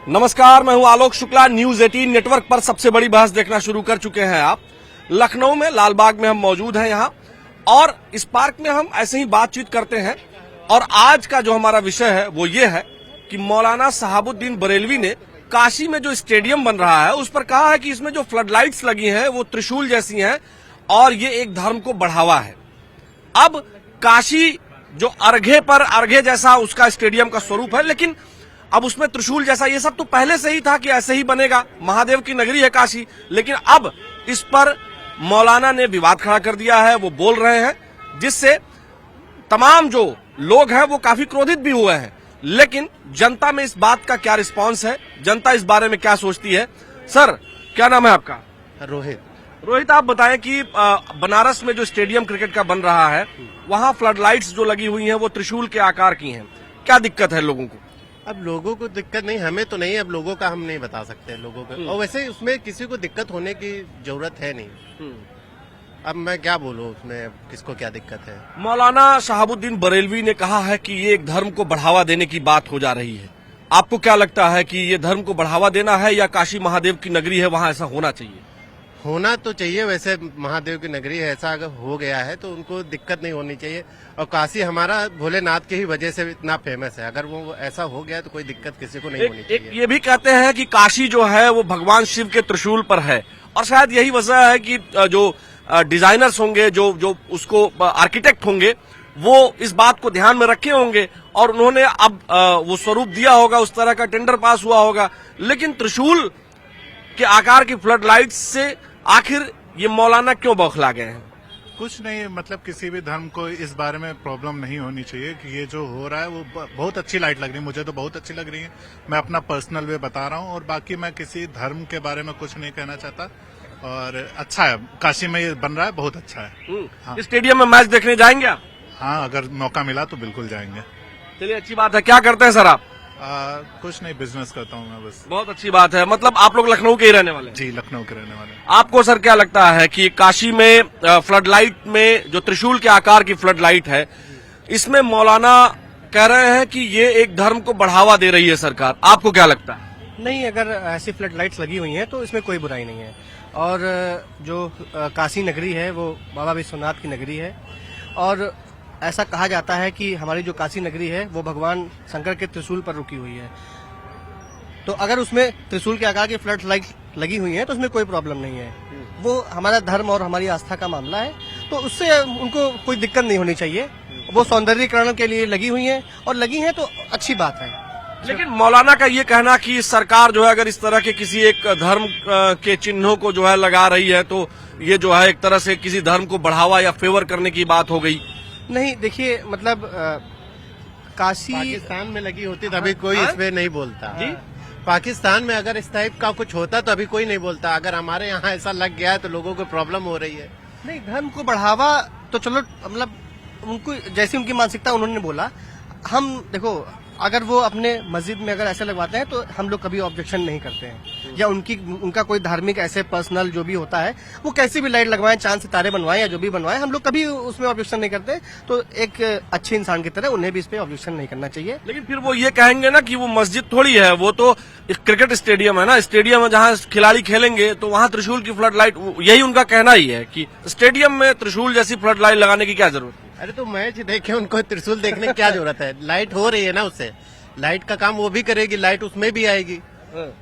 नमस्कार, मैं हूं आलोक शुक्ला। न्यूज 18 नेटवर्क पर सबसे बड़ी बहस देखना शुरू कर चुके हैं आप। लखनऊ में लालबाग में हम मौजूद हैं यहाँ, और इस पार्क में हम ऐसे ही बातचीत करते हैं। और आज का जो हमारा विषय है वो ये है कि मौलाना शहाबुद्दीन बरेलवी ने काशी में जो स्टेडियम बन रहा है उस पर कहा है कि इसमें जो फ्लड लाइट्स लगी हैं वो त्रिशूल जैसी हैं और ये एक धर्म को बढ़ावा है। अब काशी जो अर्घे जैसा उसका स्टेडियम का स्वरूप है, लेकिन अब उसमें त्रिशूल जैसा ये सब तो पहले से ही था कि ऐसे ही बनेगा, महादेव की नगरी है काशी। लेकिन अब इस पर मौलाना ने विवाद खड़ा कर दिया है, वो बोल रहे हैं, जिससे तमाम जो लोग हैं वो काफी क्रोधित भी हुए हैं। लेकिन जनता में इस बात का क्या रिस्पांस है, जनता इस बारे में क्या सोचती है? सर, क्या नाम है आपका? रोहित, आप बताएं कि बनारस में जो स्टेडियम क्रिकेट का बन रहा है वहां फ्लड लाइट्स जो लगी हुई हैं वो त्रिशूल के आकार की हैं, क्या दिक्कत है लोगों को? अब लोगों को दिक्कत नहीं, हमें तो नहीं, अब लोगों का हम नहीं बता सकते लोगों को। और वैसे उसमें किसी को दिक्कत होने की जरूरत है नहीं। अब मैं क्या बोलूं उसमें किसको क्या दिक्कत है। मौलाना शहाबुद्दीन बरेलवी ने कहा है कि ये एक धर्म को बढ़ावा देने की बात हो जा रही है। आपको क्या लगता है कि ये धर्म को बढ़ावा देना है या काशी महादेव की नगरी है वहां ऐसा होना चाहिए? होना तो चाहिए, वैसे महादेव की नगरी है, ऐसा अगर हो गया है तो उनको दिक्कत नहीं होनी चाहिए। और काशी हमारा भोलेनाथ की ही वजह से इतना फेमस है, अगर वो ऐसा हो गया तो कोई दिक्कत किसी को नहीं होनी चाहिए। ये भी कहते हैं कि काशी जो है वो भगवान शिव के त्रिशूल पर है, और शायद यही वजह है कि जो डिजाइनर्स होंगे, जो उसको आर्किटेक्ट होंगे, वो इस बात को ध्यान में रखे होंगे और उन्होंने अब वो स्वरूप दिया होगा, उस तरह का टेंडर पास हुआ होगा। लेकिन त्रिशूल के आकार की फ्लड लाइट्स से आखिर ये मौलाना क्यों बौखला गए हैं? कुछ नहीं, मतलब किसी भी धर्म को इस बारे में प्रॉब्लम नहीं होनी चाहिए कि ये जो हो रहा है वो बहुत अच्छी लाइट लग रही है, मुझे तो बहुत अच्छी लग रही है। मैं अपना पर्सनल वे बता रहा हूँ, और बाकी मैं किसी धर्म के बारे में कुछ नहीं कहना चाहता। और अच्छा है, काशी में ये बन रहा है, बहुत अच्छा है। हाँ। स्टेडियम में मैच देखने जाएंगे आप? हाँ, अगर मौका मिला तो बिल्कुल जाएंगे। चलिए, अच्छी बात है। क्या करते हैं सर आप? कुछ नहीं, बिजनेस करता हूँ मैं बस। बहुत अच्छी बात है। मतलब आप लोग लखनऊ के ही रहने वाले हैं? जी, लखनऊ के रहने वाले हैं। आपको सर क्या लगता है कि काशी में फ्लड लाइट में जो त्रिशूल के आकार की फ्लड लाइट है, इसमें मौलाना कह रहे हैं कि ये एक धर्म को बढ़ावा दे रही है सरकार, आपको क्या लगता है? नहीं, अगर ऐसी फ्लड लाइट्स लगी हुई हैं तो इसमें कोई बुराई नहीं है। और जो काशी नगरी है वो बाबा विश्वनाथ की नगरी है, और ऐसा कहा जाता है कि हमारी जो काशी नगरी है वो भगवान शंकर के त्रिशूल पर रुकी हुई है। तो अगर उसमें त्रिशूल के आकार की फ्लड लाइट लगी हुई है तो उसमें कोई प्रॉब्लम नहीं है। वो हमारा धर्म और हमारी आस्था का मामला है, तो उससे उनको कोई दिक्कत नहीं होनी चाहिए। वो सौंदर्यीकरण के लिए लगी हुई हैं, और लगी हैं तो अच्छी बात है। लेकिन मौलाना का ये कहना कि सरकार जो है अगर इस तरह के किसी एक धर्म के चिन्हों को जो है लगा रही है तो ये जो है एक तरह से किसी धर्म को बढ़ावा या फेवर करने की बात हो गई। नहीं, देखिए, मतलब काशी पाकिस्तान में लगी होती तभी कोई इसमें नहीं बोलता जी। पाकिस्तान में अगर इस टाइप का कुछ होता तो अभी कोई नहीं बोलता। अगर हमारे यहाँ ऐसा लग गया है तो लोगों को प्रॉब्लम हो रही है। नहीं, धर्म को बढ़ावा तो चलो, मतलब उनको जैसी उनकी मानसिकता उन्होंने बोला। हम देखो, अगर वो अपने मस्जिद में अगर ऐसे लगवाते हैं तो हम लोग कभी ऑब्जेक्शन नहीं करते हैं, या उनका कोई धार्मिक ऐसे पर्सनल जो भी होता है वो कैसी भी लाइट लगवाएं, चांद सितारे बनवाएं या जो भी बनवाएं, हम लोग कभी उसमें ऑब्जेक्शन नहीं करते। तो एक अच्छे इंसान की तरह उन्हें भी इस पे ऑब्जेक्शन नहीं करना चाहिए। लेकिन फिर वो ये कहेंगे ना कि वो मस्जिद थोड़ी है, वो तो क्रिकेट स्टेडियम है ना, स्टेडियम है जहाँ खिलाड़ी खेलेंगे, तो वहाँ त्रिशूल की फ्लड लाइट, यही उनका कहना ही है कि स्टेडियम में त्रिशूल जैसी फ्लड लाइट लगाने की क्या जरूरत है? अरे तो मैच देखे, उनको त्रिशूल देखने की क्या जरूरत है? लाइट हो रही है ना, उससे लाइट का काम वो भी करेगी, लाइट उसमें भी आएगी।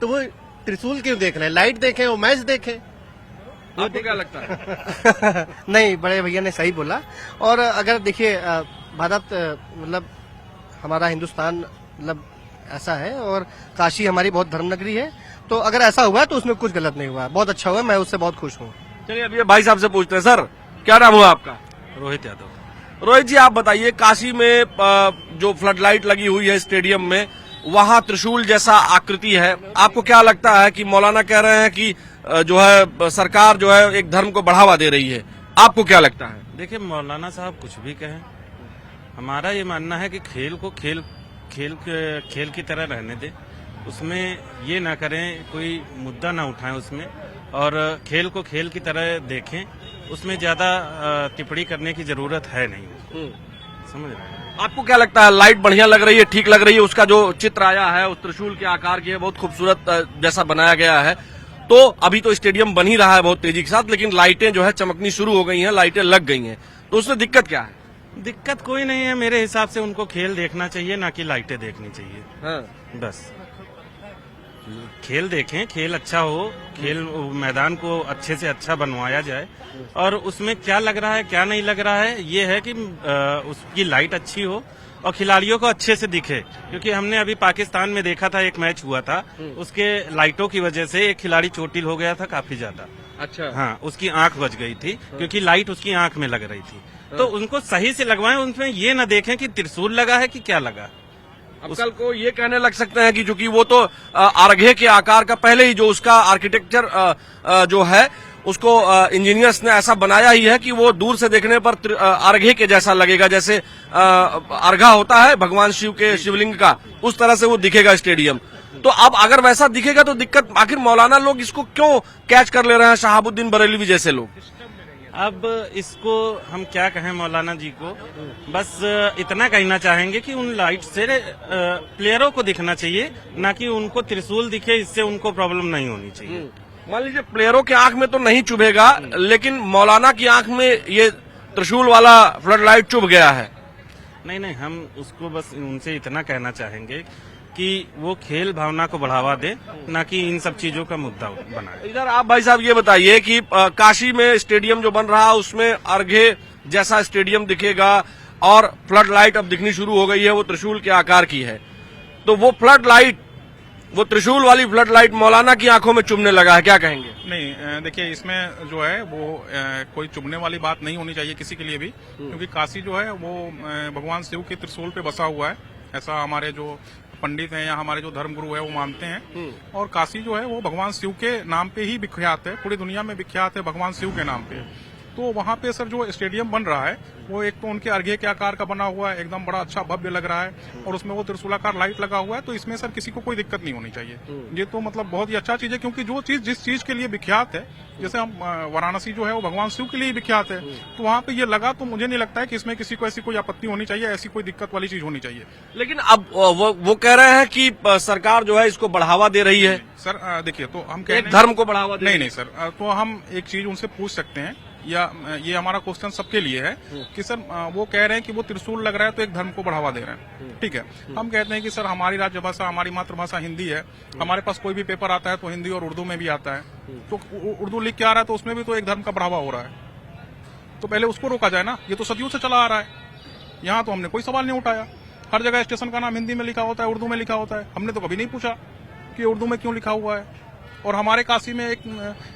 तो वो त्रिशूल क्यों देख रहे हैं? लाइट देखें, वो मैच देखें। आपको क्या लगता है? नहीं, बड़े भैया ने सही बोला। और अगर देखिए, भारत मतलब हमारा हिंदुस्तान मतलब ऐसा है, और काशी हमारी बहुत धर्म नगरी है, तो अगर ऐसा हुआ तो उसमें कुछ गलत नहीं हुआ, बहुत अच्छा हुआ, मैं उससे बहुत खुश हूँ। चलिए, अभी भाई साहब से पूछते हैं। सर, क्या नाम हुआ आपका? रोहित यादव। रोहित जी, आप बताइए, काशी में जो फ्लड लाइट लगी हुई है स्टेडियम में, वहाँ त्रिशूल जैसा आकृति है, आपको क्या लगता है कि मौलाना कह रहे हैं कि जो है सरकार जो है एक धर्म को बढ़ावा दे रही है, आपको क्या लगता है? देखिए, मौलाना साहब कुछ भी कहें, हमारा ये मानना है कि खेल को खेल की तरह रहने दें, उसमें ये ना करें, कोई मुद्दा ना उठाएं उसमें, और खेल को खेल की तरह देखें, उसमें ज्यादा टिप्पणी करने की जरूरत है नहीं। समझ रहे हैं? आपको क्या लगता है, लाइट बढ़िया लग रही है, ठीक लग रही है? उसका जो चित्र आया है उस त्रिशूल के आकार की है, बहुत खूबसूरत जैसा बनाया गया है। तो अभी तो स्टेडियम बन ही रहा है बहुत तेजी के साथ, लेकिन लाइटें जो है चमकनी शुरू हो गई हैं, लाइटें लग गई हैं, तो उसमें दिक्कत क्या है? दिक्कत कोई नहीं है, मेरे हिसाब से उनको खेल देखना चाहिए, ना कि लाइटें देखनी चाहिए। हाँ। बस खेल देखें, खेल अच्छा हो, खेल मैदान को अच्छे से अच्छा बनवाया जाए, और उसमें क्या लग रहा है क्या नहीं लग रहा है ये है कि उसकी लाइट अच्छी हो और खिलाड़ियों को अच्छे से दिखे। क्योंकि हमने अभी पाकिस्तान में देखा था, एक मैच हुआ था, उसके लाइटों की वजह से एक खिलाड़ी चोटिल हो गया था काफी ज्यादा। अच्छा। हाँ, उसकी आंख बच गई थी क्योंकि लाइट उसकी आंख में लग रही थी। तो उनको सही से लगवाएं, उनमें ये न देखें कि त्रिशूल लगा है कि क्या लगा। अब कल को ये कहने लग सकते हैं कि चूंकि वो तो अर्घे के आकार का पहले ही जो उसका आर्किटेक्चर जो है उसको इंजीनियर्स ने ऐसा बनाया ही है कि वो दूर से देखने पर अर्घे के जैसा लगेगा, जैसे अर्घा होता है भगवान शिव के शिवलिंग का, उस तरह से वो दिखेगा स्टेडियम। तो अब अगर वैसा दिखेगा तो दिक्कत, आखिर मौलाना लोग इसको क्यों कैच कर ले रहे हैं, शहाबुद्दीन बरेलवी जैसे लोग? अब इसको हम क्या कहें मौलाना जी को, बस इतना कहना चाहेंगे कि उन लाइट से प्लेयरों को दिखना चाहिए, ना कि उनको त्रिशूल दिखे, इससे उनको प्रॉब्लम नहीं होनी चाहिए। मान लीजिए प्लेयरों की आंख में तो नहीं चुभेगा, लेकिन मौलाना की आंख में ये त्रिशूल वाला फ्लड लाइट चुभ गया है। नहीं नहीं, हम उसको बस उनसे इतना कहना चाहेंगे कि वो खेल भावना को बढ़ावा दे, ना कि इन सब चीजों का मुद्दा बनाए। इधर आप भाई साहब ये बताइए कि काशी में स्टेडियम जो बन रहा है उसमें अर्घे जैसा स्टेडियम दिखेगा और फ्लड लाइट अब दिखनी शुरू हो गई है, वो त्रिशूल के आकार की है। तो वो फ्लड लाइट, वो त्रिशूल वाली फ्लड लाइट मौलाना की आंखों में चुभने लगा है, क्या कहेंगे? नहीं, देखिए इसमें जो है वो कोई चुभने वाली बात नहीं होनी चाहिए किसी के लिए भी, क्योंकि काशी जो है वो भगवान शिव के त्रिशूल पे बसा हुआ है, ऐसा हमारे जो पंडित हैं या हमारे जो धर्मगुरु है वो मानते हैं। और काशी जो है वो भगवान शिव के नाम पे ही विख्यात है, पूरी दुनिया में विख्यात है भगवान शिव के नाम पे। तो वहाँ पे सर जो स्टेडियम बन रहा है वो एक तो उनके अर्घे के आकार का बना हुआ है, एकदम बड़ा अच्छा भव्य लग रहा है, और उसमें वो त्रिशूलाकार लाइट लगा हुआ है, तो इसमें सर किसी को कोई दिक्कत नहीं होनी चाहिए। ये तो मतलब बहुत ही अच्छा चीज है, क्योंकि जो चीज जिस चीज के लिए विख्यात है, जैसे हम वाराणसी जो है वो भगवान शिव के लिए विख्यात है, तो वहाँ पे ये लगा, तो मुझे नहीं लगता है कि इसमें किसी को ऐसी कोई आपत्ति होनी चाहिए, ऐसी कोई दिक्कत वाली चीज होनी चाहिए। लेकिन अब वो कह रहे हैं कि सरकार जो है इसको बढ़ावा दे रही है। सर देखिए, तो हम एक धर्म को बढ़ावा दे नहीं सर, तो हम एक चीज उनसे पूछ सकते हैं, या ये हमारा क्वेश्चन सबके लिए है कि सर वो कह रहे हैं कि वो त्रिशूल लग रहा है तो एक धर्म को बढ़ावा दे रहे हैं, ठीक है। हम कहते हैं कि सर हमारी राजभाषा, हमारी मातृभाषा हिंदी है, हमारे पास कोई भी पेपर आता है तो हिंदी और उर्दू में भी आता है, तो उर्दू लिख के आ रहा है तो उसमें भी तो एक धर्म का बढ़ावा हो रहा है, तो पहले उसको रोका जाए ना। ये तो सदियों से चला आ रहा है, यहाँ तो हमने कोई सवाल नहीं उठाया। हर जगह स्टेशन का नाम हिंदी में लिखा होता है, उर्दू में लिखा होता है, हमने तो कभी नहीं पूछा कि उर्दू में क्यों लिखा हुआ है। और हमारे काशी में एक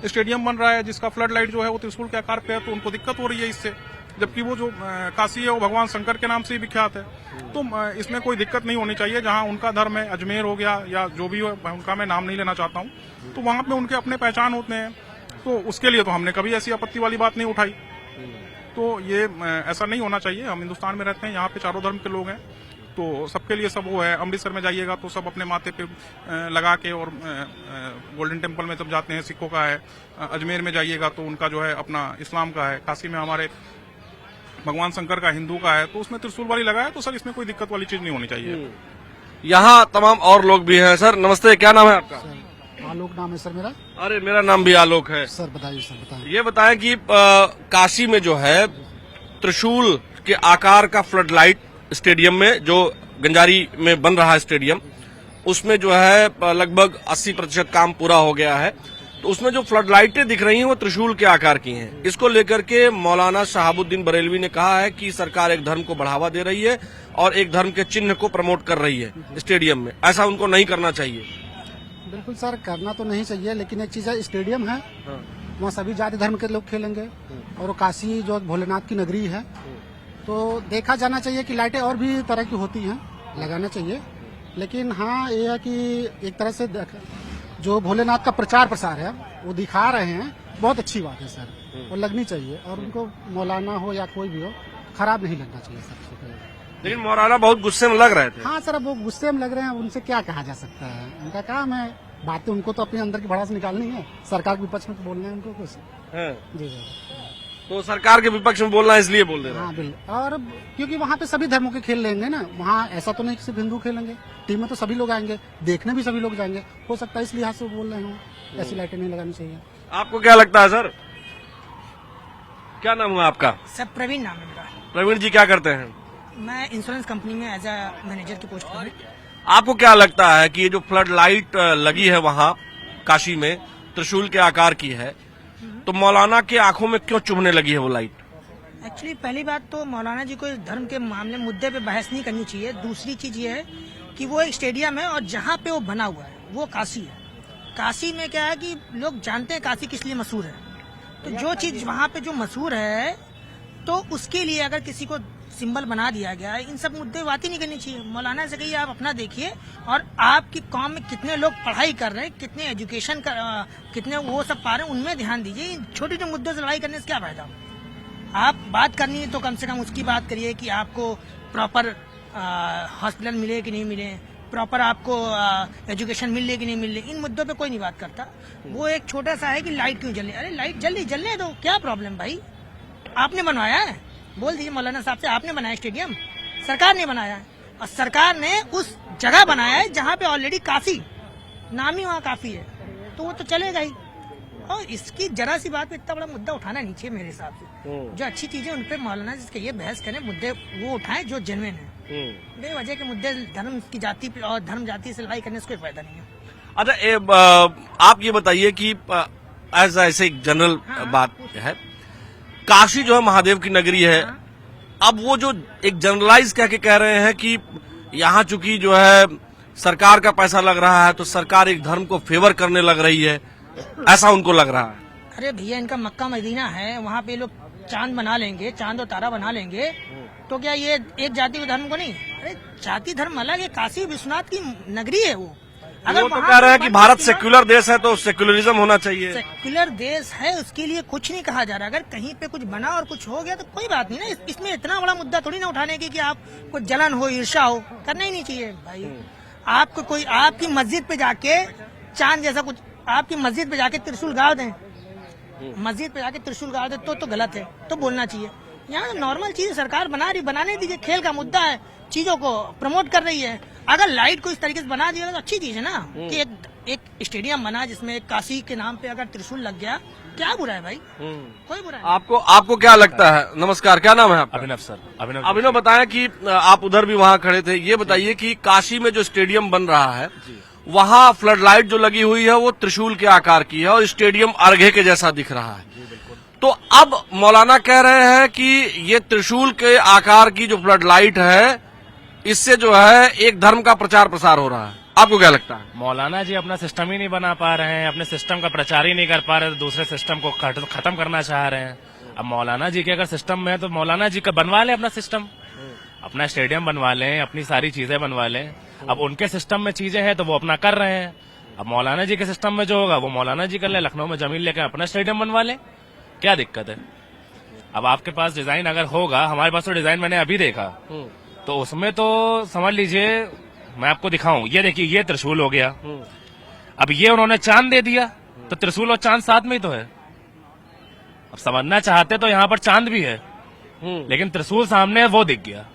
स्टेडियम बन रहा है जिसका फ्लड लाइट जो है वो त्रिशूल के आकार पे है, तो उनको दिक्कत हो रही है इससे, जबकि वो जो काशी है वो भगवान शंकर के नाम से ही विख्यात है। तो इसमें कोई दिक्कत नहीं होनी चाहिए। जहां उनका धर्म है, अजमेर हो गया या जो भी हो, उनका मैं नाम नहीं लेना चाहता हूँ, तो वहां पे उनके अपने पहचान होते हैं, तो उसके लिए तो हमने कभी ऐसी आपत्ति वाली बात नहीं उठाई। तो ये ऐसा नहीं होना चाहिए। हम हिंदुस्तान में रहते हैं, यहाँ पे चारों धर्म के लोग हैं, तो सबके लिए सब वो है। अमृतसर में जाइएगा तो सब अपने माथे पे लगा के, और गोल्डन टेम्पल में जब जाते हैं सिखों का है, अजमेर में जाइएगा तो उनका जो है अपना इस्लाम का है, काशी में हमारे भगवान शंकर का हिंदू का है, तो उसमें त्रिशूल वाली लगा है, तो सर इसमें कोई दिक्कत वाली चीज नहीं होनी चाहिए। यहाँ तमाम और लोग भी हैं। सर नमस्ते, क्या नाम है आपका? आलोक नाम है सर मेरा। अरे मेरा नाम भी आलोक है। सर बताइए, सर बताइए। ये बताएं कि काशी में जो है त्रिशूल के आकार का फ्लड लाइट स्टेडियम में, जो गंजारी में बन रहा है स्टेडियम, उसमें जो है लगभग 80% काम पूरा हो गया है, तो उसमें जो फ्लड लाइटें दिख रही हैं वो त्रिशूल के आकार की हैं। इसको लेकर के मौलाना शहाबुद्दीन बरेलवी ने कहा है कि सरकार एक धर्म को बढ़ावा दे रही है और एक धर्म के चिन्ह को प्रमोट कर रही है स्टेडियम में। ऐसा उनको नहीं करना चाहिए। बिल्कुल सर, करना तो नहीं चाहिए, लेकिन एक चीज है, स्टेडियम है, वहाँ सभी जाति धर्म के लोग खेलेंगे, और काशी जो भोलेनाथ की नगरी है, तो देखा जाना चाहिए कि लाइटें और भी तरह की होती हैं, लगाना चाहिए। लेकिन हाँ, ये है कि एक तरह से जो भोलेनाथ का प्रचार प्रसार है वो दिखा रहे हैं, बहुत अच्छी बात है सर, वो लगनी चाहिए। और उनको मौलाना हो या कोई भी हो, खराब नहीं लगना चाहिए सर। लेकिन मौलाना बहुत गुस्से में लग रहे थे। हाँ सर, अब वो गुस्से में लग रहे हैं, उनसे क्या कहा जा सकता है, उनका काम है, बातें उनको तो अपने अंदर की भड़ास निकालनी है, सरकार के विपक्ष में तो बोलना है उनको कुछ। जी सर। तो सरकार के विपक्ष में बोलना है इसलिए बोल रहे हैं। हाँ बिल्कुल। और क्योंकि वहाँ पे सभी धर्मों के खेल लेंगे ना, वहाँ ऐसा तो नहीं कि सिर्फ हिंदू खेलेंगे, टीम में तो सभी लोग आएंगे, देखने भी सभी लोग जाएंगे। हो सकता है इस लिहाज से वो बोल रहे हो ऐसी लाइटें नहीं लगानी चाहिए। आपको क्या लगता है सर? क्या नाम हुआ आपका? सर प्रवीण नाम है मेरा। प्रवीण जी क्या करते हैं? मैं इंश्योरेंस कंपनी में एज अ मैनेजर की पोस्ट पर हूँ। आपको क्या लगता है कि ये जो फ्लड लाइट लगी है वहाँ काशी में, त्रिशूल के आकार की है, तो मौलाना के आंखों में क्यों चुभने लगी है वो लाइट? एक्चुअली पहली बात तो मौलाना जी को इस धर्म के मामले मुद्दे पे बहस नहीं करनी चाहिए। दूसरी चीज ये है कि वो एक स्टेडियम है और जहाँ पे वो बना हुआ है वो काशी है। काशी में क्या है कि लोग जानते हैं काशी किस लिए मशहूर है, तो जो चीज वहाँ पे जो मशहूर है तो उसके लिए अगर किसी को सिंबल बना दिया गया है, इन सब मुद्दे बात ही नहीं करनी चाहिए। मौलाना से कहिए आप अपना देखिए, और आपकी कौम में कितने लोग पढ़ाई कर रहे हैं, कितने एजुकेशन कितने वो सब पा रहे हैं, उनमें ध्यान दीजिए। इन छोटे छोटे मुद्दों से लड़ाई करने से क्या फायदा? आप बात करनी है तो कम से कम उसकी बात करिए कि आपको प्रॉपर हॉस्पिटल मिले कि नहीं मिले, प्रॉपर आपको एजुकेशन मिल रही कि नहीं मिल रही। इन मुद्दों पे कोई नहीं बात करता। वो एक छोटा सा है कि लाइट क्यों जले, अरे लाइट जलने दो, क्या प्रॉब्लम भाई? आपने बनवाया है, बोल दीजिए मौलाना साहब से, आपने बनाया स्टेडियम, सरकार ने बनाया है, और सरकार ने उस जगह बनाया है जहाँ पे ऑलरेडी काफी नाम ही वहाँ काफी है, तो वो तो चलेगा ही। और इसकी जरा सी बात पे इतना बड़ा मुद्दा उठाना नहीं चाहिए मेरे हिसाब से। जो अच्छी चीजें उन पे मौलाना जिसके ये बहस करें, मुद्दे वो उठाएं जो जेन्युइन है। बेवजह के मुद्दे धर्म की जाति पे और धर्म जाति से लड़ाई करने से कोई फायदा नहीं है। अच्छा, आप ये बताइए कि ऐसे एक जनरल बात है, काशी जो है महादेव की नगरी है। अब वो जो एक जनरलाइज कह के कह रहे हैं कि यहाँ चूंकि जो है सरकार का पैसा लग रहा है तो सरकार एक धर्म को फेवर करने लग रही है, ऐसा उनको लग रहा है। अरे भैया, इनका मक्का मदीना है, वहाँ पे लोग चांद बना लेंगे, चांद और तारा बना लेंगे, तो क्या ये एक जाति को धर्म को नहीं? अरे जाति धर्म अलग है, काशी विश्वनाथ की नगरी है वो। वो तो कह रहे हैं कि भारत सेक्युलर देश है तो सेक्युलरिज्म होना चाहिए। सेक्युलर देश है, उसके लिए कुछ नहीं कहा जा रहा। अगर कहीं पे कुछ बना और कुछ हो गया तो कोई बात नहीं ना। इसमें इतना बड़ा मुद्दा थोड़ी ना उठाने की कि आप कुछ जलन हो, ईर्ष्या हो, करना ही नहीं चाहिए भाई। आपको कोई आपकी मस्जिद पे जाके चांद जैसा कुछ, आपकी मस्जिद पे जाके त्रिशूल गाड़ दें, मस्जिद पे जाके त्रिशूल गाड़ दे तो गलत है, तो बोलना चाहिए। यहाँ नॉर्मल चीज सरकार बना रही, बनाने दीजिए, खेल का मुद्दा है, चीजों को प्रमोट कर रही है। अगर लाइट को इस तरीके से बना दिया तो अच्छी चीज है ना, कि एक स्टेडियम बना जिसमें काशी के नाम पे अगर त्रिशूल लग गया, क्या बुरा है भाई? कोई बुरा है? आपको क्या लगता है? नमस्कार, क्या नाम है आपका? अभिनव सर। अभिनव, बताएं कि आप उधर भी वहाँ खड़े थे, ये बताइए कि काशी में जो स्टेडियम बन रहा है वहाँ फ्लड लाइट जो लगी हुई है वो त्रिशूल के आकार की है और स्टेडियम अर्घे के जैसा दिख रहा है। तो अब मौलाना कह रहे हैं कि ये त्रिशूल के आकार की जो फ्लड लाइट है, इससे जो है एक धर्म का प्रचार प्रसार हो रहा है। आपको क्या लगता है? मौलाना जी अपना सिस्टम ही नहीं बना पा रहे हैं, अपने सिस्टम का प्रचार ही नहीं कर पा रहे, दूसरे सिस्टम को खत्म करना चाह रहे हैं। अब मौलाना जी के अगर सिस्टम में है तो मौलाना जी का बनवा लें अपना सिस्टम, अपना स्टेडियम बनवा लें, अपनी सारी चीजें बनवा लें। अब उनके सिस्टम में चीजें हैं तो वो अपना कर रहे हैं। अब मौलाना जी के सिस्टम में जो होगा वो मौलाना जी कर ले, लखनऊ में जमीन लेकर अपना स्टेडियम बनवा लें, क्या दिक्कत है? अब आपके पास डिजाइन अगर होगा, हमारे पास तो डिजाइन मैंने अभी देखा, तो उसमें तो समझ लीजिए, मैं आपको दिखाऊं, ये देखिए, ये त्रिशूल हो गया। अब ये उन्होंने चांद दे दिया, तो त्रिशूल और चांद साथ में ही तो है। अब समझना चाहते तो यहाँ पर चांद भी है, लेकिन त्रिशूल सामने है, वो दिख गया।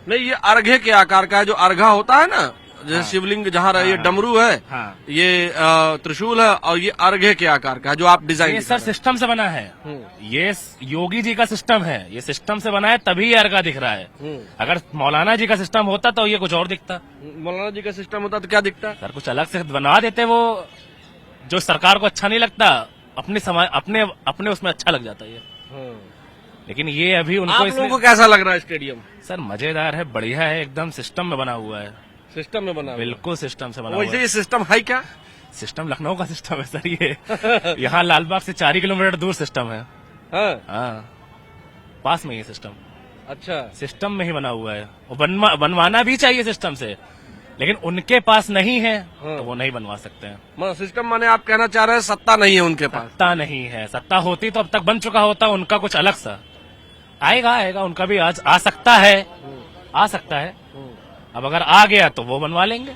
नहीं, ये अर्घे के आकार का है, जो अर्घा होता है ना, जैसे शिवलिंग जहाँ रहे, ये डमरू है, ये त्रिशूल है, और ये अर्घे के आकार का है जो आप डिजाइन। ये सर सिस्टम से बना है, ये योगी जी का सिस्टम है, ये सिस्टम से बना है तभी ये अर्घा दिख रहा है। अगर मौलाना जी का सिस्टम होता तो ये कुछ और दिखता। मौलाना जी का सिस्टम होता तो क्या दिखता? सर कुछ अलग से बनवा देते, वो जो सरकार को अच्छा नहीं लगता, अपने उसमें अच्छा लग जाता ये। लेकिन ये अभी उनको, आप लोगों को कैसा लग रहा है स्टेडियम? सर मजेदार है, बढ़िया है, एकदम सिस्टम में बना हुआ है। सिस्टम में बना, बिल्कुल सिस्टम से बना हुआ वैसे है। ये सिस्टम है क्या? सिस्टम लखनऊ का सिस्टम है सर ये। यहाँ लालबाग से 4 किलोमीटर दूर सिस्टम है। हाँ, पास में ये सिस्टम। अच्छा, सिस्टम में ही बना हुआ है, बनवाना भी चाहिए सिस्टम से, लेकिन उनके पास नहीं है तो वो नहीं बनवा सकते हैं। सिस्टम माने आप कहना चाह रहे हैं सत्ता नहीं है उनके पास? सत्ता नहीं है, सत्ता होती तो अब तक बन चुका होता, उनका कुछ अलग सा आएगा, उनका भी आज आ सकता है। अब अगर आ गया तो वो बनवा लेंगे,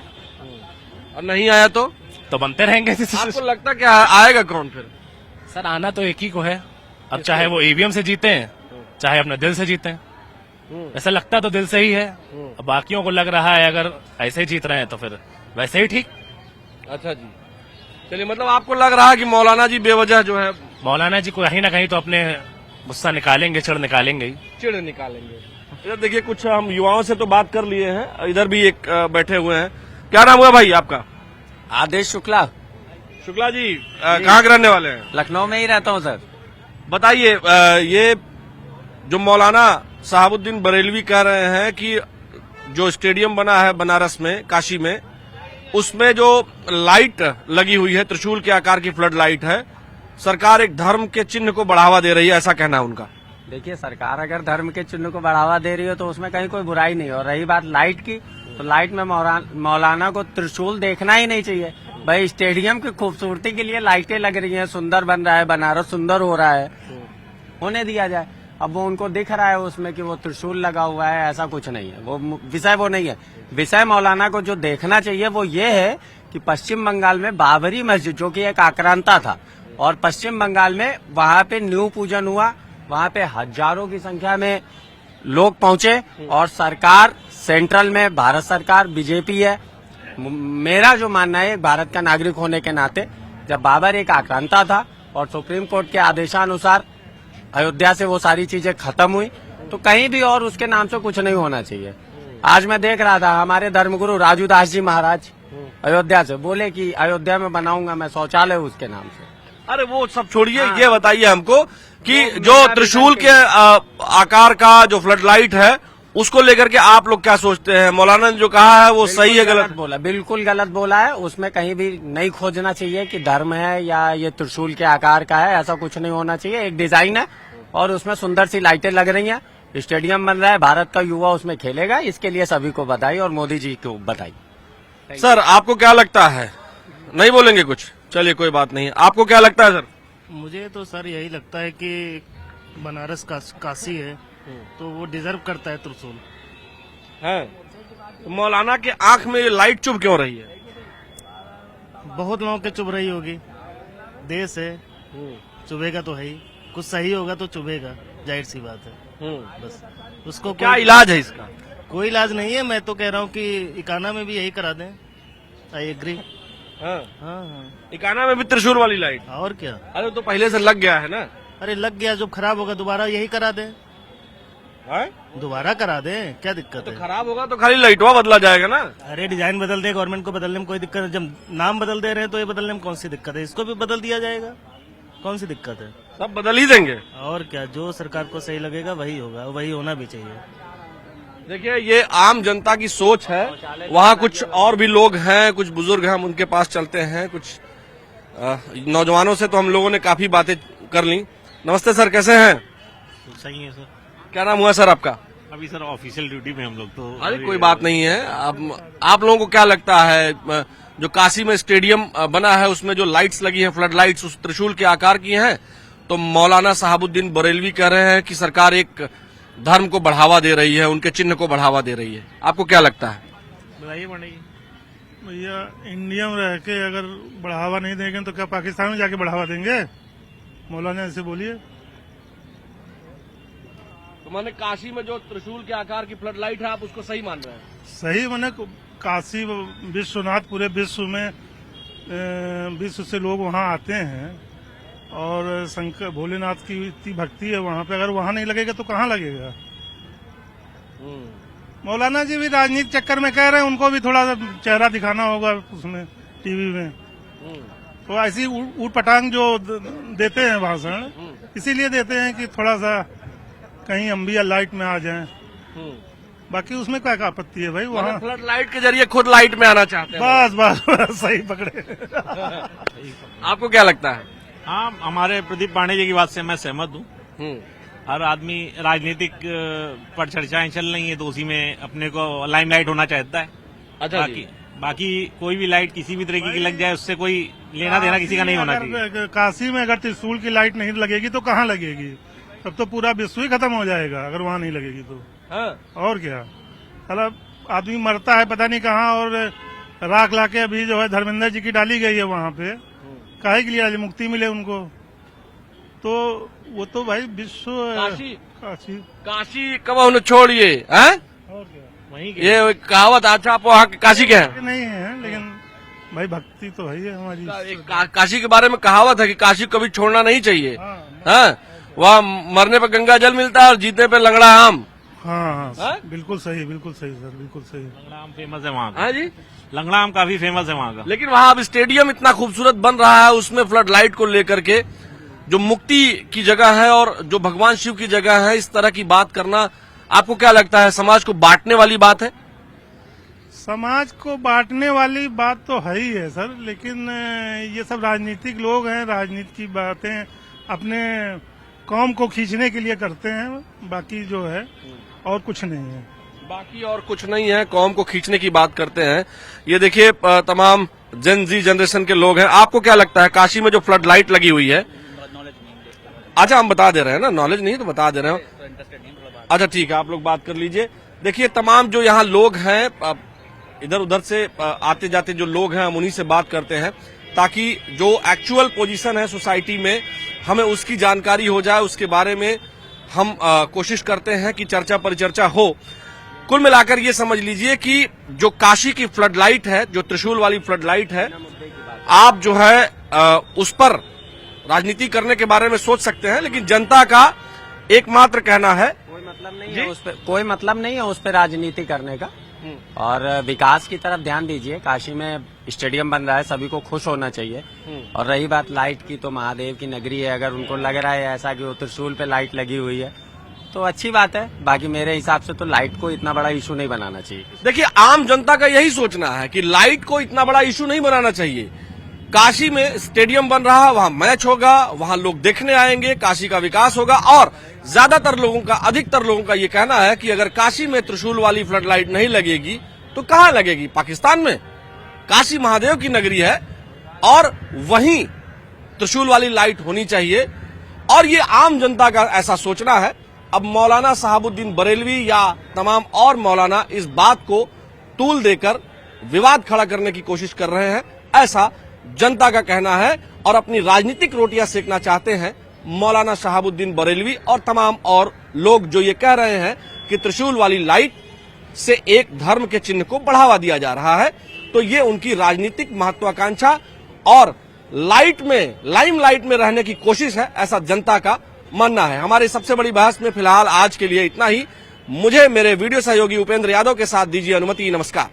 और नहीं आया तो बनते रहेंगे। आपको लगता क्या आएगा कौन फिर? सर आना तो एक ही को है, अब चाहे वो ईवीएम से जीते हैं, चाहे अपने दिल से जीते हैं। ऐसा लगता तो दिल से ही है, अब बाकियों को लग रहा है अगर ऐसे ही जीत रहे हैं तो फिर वैसे ही ठीक। अच्छा जी, चलिए, मतलब आपको लग रहा है कि मौलाना जी बेवजह जो है मौलाना जी को कहीं ना कहीं तो अपने गुस्सा निकालेंगे, चिढ़ निकालेंगे ही। चिढ़ निकालेंगे। इधर देखिए, कुछ हम युवाओं से तो बात कर लिए हैं, इधर भी एक बैठे हुए हैं। क्या नाम हुआ भाई आपका? आदेश शुक्ला। शुक्ला जी, कहाँ के रहने वाले हैं? लखनऊ में ही रहता हूँ सर। बताइए, ये जो मौलाना साहबुद्दीन बरेलवी कह रहे हैं कि जो स्टेडियम बना है बनारस में, काशी में, उसमें जो लाइट लगी हुई है, त्रिशूल के आकार की फ्लड लाइट है, सरकार एक धर्म के चिन्ह को बढ़ावा दे रही है, ऐसा कहना है उनका। देखिए, सरकार अगर धर्म के चिन्ह को बढ़ावा दे रही हो तो उसमें कहीं कोई बुराई नहीं है। और रही बात लाइट की, तो लाइट में मौलाना को त्रिशूल देखना ही नहीं चाहिए भाई। स्टेडियम की खूबसूरती के लिए लाइटें लग रही हैं, सुंदर बन रहा है, बनारस सुंदर हो रहा है, होने दिया जाए। अब वो उनको दिख रहा है उसमें कि वो त्रिशूल लगा हुआ है, ऐसा कुछ नहीं है। वो विषय वो नहीं है। विषय मौलाना को जो देखना चाहिए वो ये है कि पश्चिम बंगाल में बाबरी मस्जिद, जो कि एक आक्रांता था, और पश्चिम बंगाल में वहां पे न्यू पूजन हुआ, वहां पे हजारों की संख्या में लोग पहुंचे, और सरकार सेंट्रल में भारत सरकार बीजेपी है। मेरा जो मानना है, भारत का नागरिक होने के नाते, जब बाबर एक आक्रांता था और सुप्रीम कोर्ट के आदेशानुसार अयोध्या से वो सारी चीजें खत्म हुई, तो कहीं भी और उसके नाम से कुछ नहीं होना चाहिए। आज मैं देख रहा था हमारे धर्मगुरु राजू दास जी महाराज अयोध्या से बोले कि अयोध्या में बनाऊंगा मैं शौचालय उसके नाम से। अरे वो सब छोड़िए, ये बताइए हमको कि जो त्रिशूल के आकार का जो फ्लड लाइट है, उसको लेकर के आप लोग क्या सोचते हैं? मौलाना ने जो कहा है वो सही है, गलत बोला? बिल्कुल गलत बोला है। उसमें कहीं भी नहीं खोजना चाहिए कि धर्म है या ये त्रिशूल के आकार का है, ऐसा कुछ नहीं होना चाहिए। एक डिजाइन है और उसमें सुंदर सी लाइटें लग रही हैं, स्टेडियम बन रहा है, भारत का युवा उसमें खेलेगा, इसके लिए सभी को बधाई और मोदी जी को बधाई। सर, आपको क्या लगता है? नहीं बोलेंगे कुछ? चलिए, कोई बात नहीं। आपको क्या लगता है सर? मुझे तो सर यही लगता है कि बनारस काशी है तो वो डिजर्व करता है त्रिशूल। है तो मौलाना के आंख में ये लाइट चुभ क्यों रही है? बहुत लोगों के चुभ रही होगी, देश है, चुभेगा तो है ही। कुछ सही होगा तो चुभेगा, जाहिर सी बात है। बस उसको क्या इलाज है इसका? कोई इलाज नहीं है। मैं तो कह रहा हूँ कि इकाना में भी यही करा दें। I agree. हाँ। इकाना में भी त्रिशूल वाली लाइट? और क्या। अरे तो पहले से लग गया है ना। अरे लग गया, जब खराब होगा दोबारा यही करा दें। दोबारा करा दें, क्या दिक्कत तो है? खराब होगा तो खाली लाइटवा बदला जाएगा ना। अरे डिजाइन बदल दे, गवर्नमेंट को बदलने में कोई दिक्कत है? जब नाम बदल दे रहे हैं तो ये बदलने में कौन सी दिक्कत है? इसको भी बदल दिया जाएगा, कौन सी दिक्कत है? सब बदल ही देंगे। और क्या, जो सरकार को सही लगेगा वही होगा, वही होना भी चाहिए। देखिए, ये आम जनता की सोच है। वहाँ कुछ और भी लोग हैं, कुछ बुजुर्ग हैं, हम उनके पास चलते हैं। कुछ नौजवानों से तो हम लोगों ने काफी बातें कर ली। नमस्ते सर, कैसे हैं? सही है सर। क्या नाम हुआ सर आपका? अभी सर ऑफिशियल ड्यूटी में हम लोग तो। अरे कोई बात नहीं है। आप लोगों को क्या लगता है, जो काशी में स्टेडियम बना है उसमें जो लाइट्स लगी हैं, फ्लड लाइट्स, उस त्रिशूल के आकार की हैं, तो मौलाना साहबुद्दीन बरेलवी कह रहे हैं कि सरकार एक धर्म को बढ़ावा दे रही है, उनके चिन्ह को बढ़ावा दे रही है। आपको क्या लगता है? बताइए पड़ेगी भैया, इंडिया में रह के अगर बढ़ावा नहीं देंगे तो क्या पाकिस्तान में जाके बढ़ावा देंगे? मौलाना ऐसे बोलिए। तो मैंने काशी में जो त्रिशूल के आकार की फ्लड लाइट है, आप उसको सही मान रहे हैं? सही मैंने काशी विश्वनाथ, पूरे विश्व में विश्व से लोग वहाँ आते हैं और शंकर भोलेनाथ की इतनी भक्ति है वहाँ पे। अगर वहाँ नहीं लगेगा तो कहाँ लगेगा? मौलाना जी भी राजनीतिक चक्कर में कह रहे हैं, उनको भी थोड़ा चेहरा दिखाना होगा उसमें, टीवी में। तो ऐसी ऊट पटांग जो देते हैं भाषण, इसीलिए देते हैं कि थोड़ा सा कहीं हम भी लाइट में आ जाएं। बाकी उसमें क्या आपत्ति है भाई? वहाँ फ्लड लाइट के जरिए खुद लाइट में आना चाहते हैं। बस सही पकड़े। आपको क्या लगता है? हाँ, हमारे प्रदीप पांडे जी की बात से मैं सहमत हूँ। हर आदमी राजनीतिक पर चर्चाएं चल रही हैं तो उसी में अपने को लाइमलाइट होना चाहता है। अच्छा, बाकी कोई भी लाइट किसी भी तरीके की लग जाए उससे कोई लेना देना किसी का नहीं होना चाहिए। काशी में अगर त्रिशूल की लाइट नहीं लगेगी तो कहाँ लगेगी? तब तो पूरा विश्व ही खत्म हो जाएगा अगर वहाँ नहीं लगेगी तो। और क्या, मतलब आदमी मरता है पता नहीं कहाँ, और राख लाके अभी जो है धर्मेंद्र जी की डाली गई है वहाँ पे। काहे के लिए मुक्ति मिले उनको? तो वो तो भाई विश्व काशी काशी काशी कब न छोड़िए हैं? और क्या वहीं ये कहावत अच्छा आप वहाँ के काशी के हैं? नहीं है, लेकिन भाई भक्ति तो है हमारी। काशी के बारे में कहावत है कि काशी को कभी छोड़ना नहीं चाहिए। हाँ हाँ, वहाँ मरने पे गंगा जल मिलता है और जीतने पे लंगड़ा आम। हाँ हाँ? बिल्कुल सही सर, बिल्कुल सही। लंगड़ा आम फेमस है वहाँ का। हाँ जी, लंगड़ा आम काफी फेमस है वहाँ का। लेकिन वहाँ अब स्टेडियम इतना खूबसूरत बन रहा है, उसमें फ्लड लाइट को लेकर के जो मुक्ति की जगह है और जो भगवान शिव की जगह है, इस तरह की बात करना आपको क्या लगता है समाज को बांटने वाली बात है? समाज को बांटने वाली बात तो है ही है सर, लेकिन ये सब राजनीतिक लोग हैं, राजनीति की बातें अपने कौम को खींचने के लिए करते हैं, बाकी जो है और कुछ नहीं है। बाकी और कुछ नहीं है, कौम को खींचने की बात करते हैं। ये देखिए तमाम जेन जी जनरेशन के लोग हैं। आपको क्या लगता है काशी में जो फ्लड लाइट लगी हुई है? अच्छा, हम बता दे रहे हैं ना, नॉलेज नहीं तो बता दे रहे हैं। अच्छा ठीक है, आप लोग बात कर लीजिए। देखिए तमाम जो यहाँ लोग हैं, इधर उधर से आते जाते जो लोग हैं, हम उन्हीं से बात करते हैं ताकि जो एक्चुअल पोजीशन है सोसाइटी में हमें उसकी जानकारी हो जाए, उसके बारे में हम कोशिश करते हैं कि चर्चा परिचर्चा हो। कुल मिलाकर ये समझ लीजिए कि जो काशी की फ्लड लाइट है, जो त्रिशूल वाली फ्लड लाइट है, आप जो है उस पर राजनीति करने के बारे में सोच सकते हैं, लेकिन जनता का एकमात्र कहना है कोई मतलब नहीं है उस पर राजनीति करने का। और विकास की तरफ ध्यान दीजिए। काशी में स्टेडियम बन रहा है, सभी को खुश होना चाहिए। और रही बात लाइट की, तो महादेव की नगरी है, अगर उनको लग रहा है ऐसा कि वो त्रिशूल पे लाइट लगी हुई है तो अच्छी बात है। बाकी मेरे हिसाब से तो लाइट को इतना बड़ा इशू नहीं बनाना चाहिए। देखिए आम जनता का यही सोचना है कि लाइट को इतना बड़ा इशू नहीं बनाना चाहिए। काशी में स्टेडियम बन रहा है, वहां मैच होगा, वहां लोग देखने आएंगे, काशी का विकास होगा। और ज्यादातर लोगों का, अधिकतर लोगों का ये कहना है कि अगर काशी में त्रिशूल वाली फ्लड लाइट नहीं लगेगी तो कहां लगेगी? पाकिस्तान में। काशी महादेव की नगरी है और वहीं त्रिशूल वाली लाइट होनी चाहिए, और ये आम जनता का ऐसा सोचना है। अब मौलाना साहबुद्दीन बरेलवी या तमाम और मौलाना इस बात को तूल देकर विवाद खड़ा करने की कोशिश कर रहे हैं, ऐसा जनता का कहना है। और अपनी राजनीतिक रोटियां सेकना चाहते हैं मौलाना शहाबुद्दीन बरेलवी और तमाम और लोग जो ये कह रहे हैं कि त्रिशूल वाली लाइट से एक धर्म के चिन्ह को बढ़ावा दिया जा रहा है। तो ये उनकी राजनीतिक महत्वाकांक्षा और लाइट में, लाइमलाइट में रहने की कोशिश है, ऐसा जनता का मानना है। हमारी सबसे बड़ी बहस में फिलहाल आज के लिए इतना ही। मुझे मेरे वीडियो सहयोगी उपेंद्र यादव के साथ दीजिए अनुमति। नमस्कार।